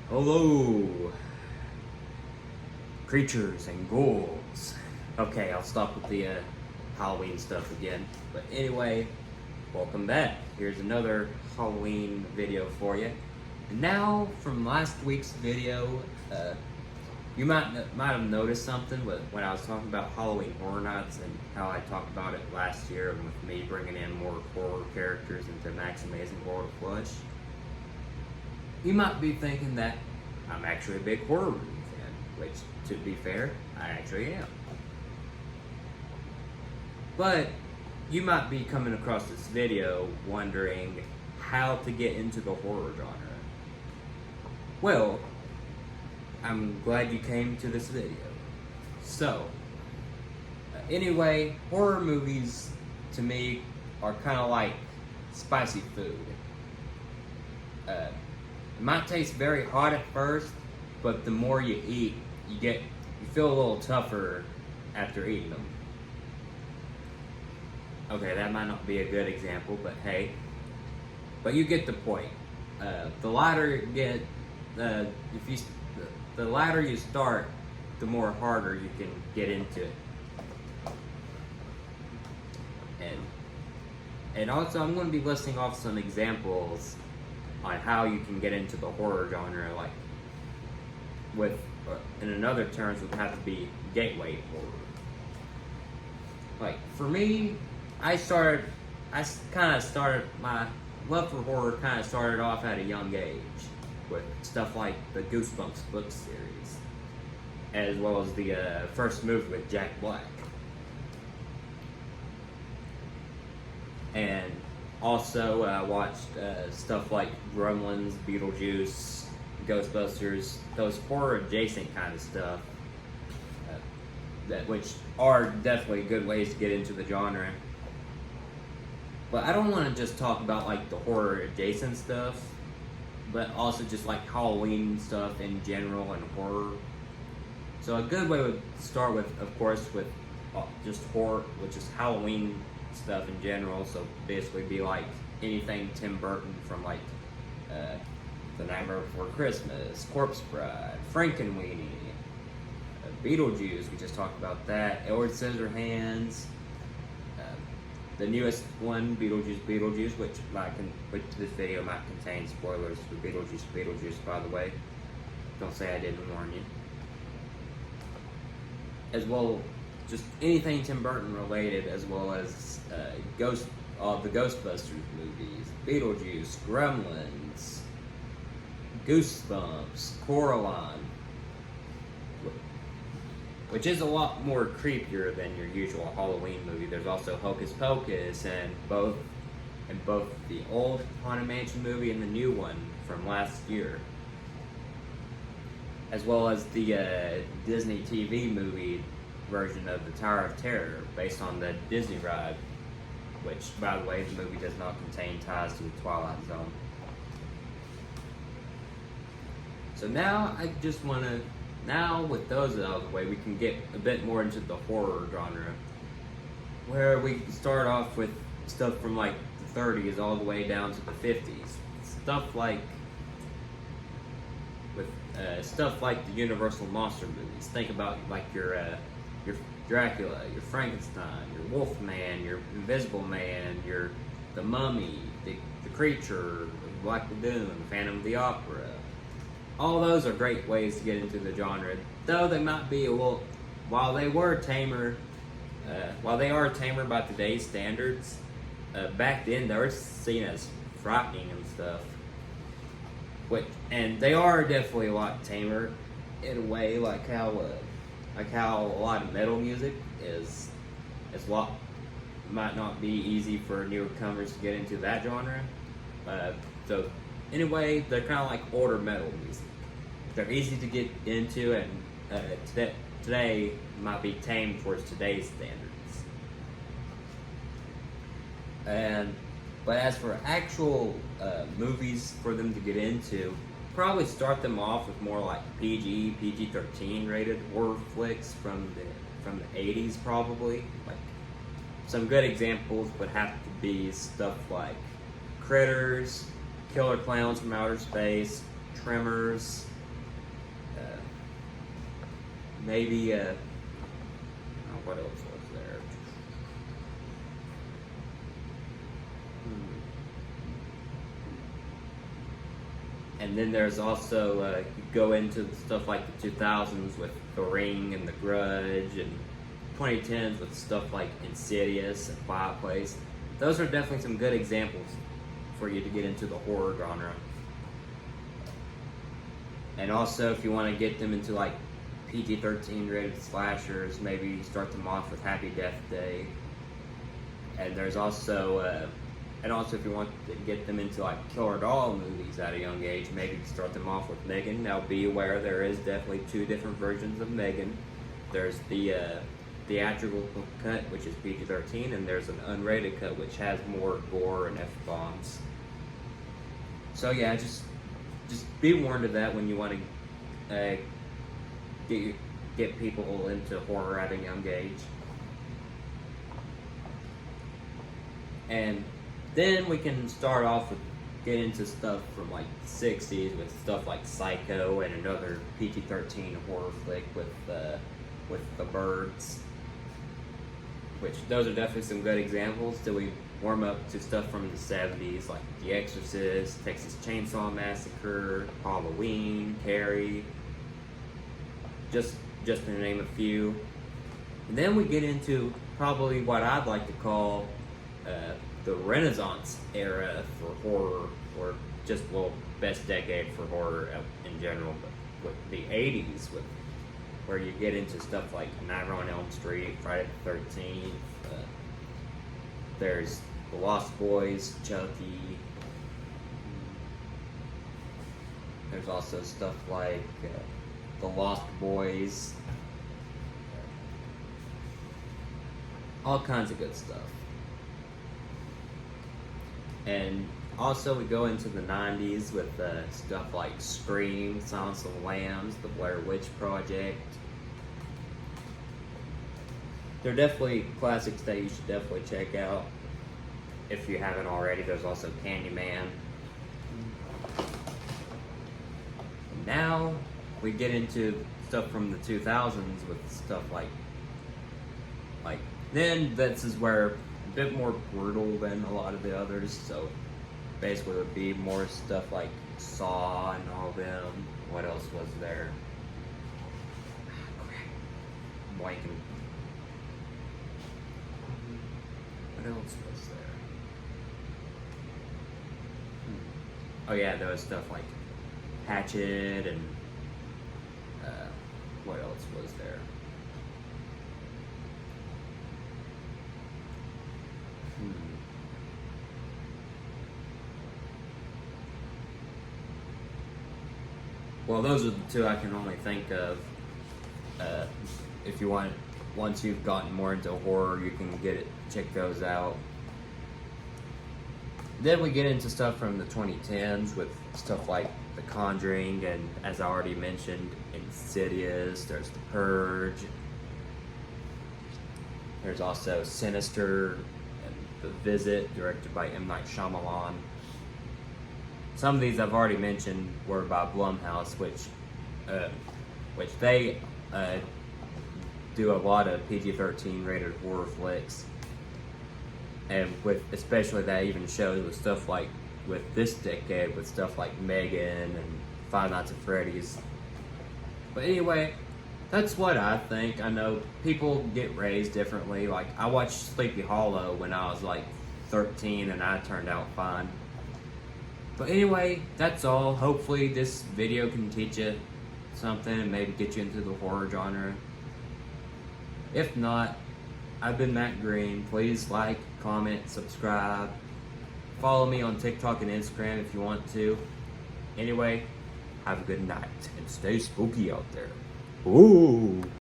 Hello, creatures and ghouls. Okay, I'll stop with the Halloween stuff again. But anyway, welcome back. Here's another Halloween video for you. And now, from last week's video, you might have noticed something when I was talking about Halloween Horror Nights and how I talked about it last year, and with me bringing in more horror characters into Max Amazing World of Flush. You might be thinking that I'm actually a big horror movie fan, which, to be fair, I actually am. But you might be coming across this video wondering how to get into the horror genre. Well, I'm glad you came to this video. So, anyway, horror movies to me are kind of like spicy food. It might taste very hot at first, but the more you eat, you feel a little tougher after eating them. Okay, that might not be a good example, but hey. But you get the point. The lighter you start, the more harder you can get into it. And also, I'm going to be listing off some examples on how you can get into the horror genre, in another terms, would have to be gateway horror. Like, for me, my love for horror kind of started off at a young age with stuff like the Goosebumps book series, as well as the first movie with Jack Black. And also, I watched stuff like Gremlins, Beetlejuice, Ghostbusters, those horror-adjacent kind of stuff, which are definitely good ways to get into the genre. But I don't want to just talk about like the horror-adjacent stuff, but also just like Halloween stuff in general and horror. So a good way would start with, of course, with just horror, which is Halloween stuff in general. So basically be like anything Tim Burton, from like The Nightmare Before Christmas, Corpse Bride, Frankenweenie, Beetlejuice, we just talked about that, Edward Scissorhands, the newest one, Beetlejuice, which this video might contain spoilers for Beetlejuice, by the way. Don't say I didn't warn you. As well, just anything Tim Burton related, as well as the Ghostbusters movies, Beetlejuice, Gremlins, Goosebumps, Coraline, which is a lot more creepier than your usual Halloween movie. There's also Hocus Pocus, and both the old Haunted Mansion movie and the new one from last year, as well as the Disney TV movie version of the Tower of Terror, based on the Disney ride, which, by the way, the movie does not contain ties to the Twilight Zone. So now with those out of the way, we can get a bit more into the horror genre, where we start off with stuff from like the 30s all the way down to the 50s. Stuff like the Universal monster movies. Think about like your Dracula, your Frankenstein, your Wolfman, your Invisible Man, the Mummy, the Creature, the Black Lagoon, Phantom of the Opera. All those are great ways to get into the genre, though they might be while they are tamer by today's standards, back then they were seen as frightening and stuff. And they are definitely a lot tamer in a way, like how a lot of metal music is might not be easy for newcomers to get into that genre. So anyway, they're kind of like older metal music. They're easy to get into, and today might be tame towards today's standards. But as for actual movies for them to get into, probably start them off with more like PG-13 rated horror flicks from the 80s, probably. Like, some good examples would have to be stuff like Critters, Killer Clowns from Outer Space, Tremors, Maybe what else was there? And then there's also you go into stuff like the 2000s with The Ring and The Grudge, and 2010s with stuff like Insidious and Quiet Place. Those are definitely some good examples for you to get into the horror genre. And also, if you want to get them into like PG-13 rated slashers, maybe start them off with Happy Death Day. And there's also, if you want to get them into like killer doll movies at a young age, maybe start them off with Megan. Now, be aware there is definitely two different versions of Megan. There's the theatrical cut, which is PG-13, and there's an unrated cut, which has more gore and F-bombs. So yeah, just be warned of that when you want to get people into horror at a young age. And then we can start off with get into stuff from like the 60s with stuff like Psycho and another PG-13 horror flick with The Birds, which those are definitely some good examples. Till we warm up to stuff from the 70s like The Exorcist, Texas Chainsaw Massacre, Halloween, Carrie, just to name a few. And then we get into probably what I'd like to call the Renaissance era for horror, or just, well, best decade for horror in general, but with the 80s, where you get into stuff like Nightmare on Elm Street, Friday the 13th, there's The Lost Boys, Chucky. There's also stuff like The Lost Boys. All kinds of good stuff. And also we go into the 90s with stuff like Scream, Silence of the Lambs, The Blair Witch Project. They're definitely classics that you should definitely check out if you haven't already. There's also Candyman. Now we get into stuff from the 2000s with stuff like then this is where a bit more brutal than a lot of the others. So basically it would be more stuff like Saw and all them. What else was there? I'm blanking. What else was there? Oh yeah, there was stuff like Hatchet and what else was there? Well, those are the two I can only think of. If you want, once you've gotten more into horror, you can check those out. Then we get into stuff from the 2010s with stuff like The Conjuring, and as I already mentioned, Insidious. There's The Purge. There's also Sinister and The Visit, directed by M. Night Shyamalan. Some of these I've already mentioned were by Blumhouse, which they do a lot of PG-13 rated horror flicks, and especially that even shows with stuff like with this decade with stuff like Megan and Five Nights at Freddy's. But anyway, that's what I think. I know people get raised differently. Like, I watched Sleepy Hollow when I was like 13 and I turned out fine. But anyway, that's all. Hopefully this video can teach you something and maybe get you into the horror genre. If not, I've been Matt Green. Please like, comment, subscribe. Follow me on TikTok and Instagram if you want to. Anyway, have a good night and stay spooky out there. Ooh.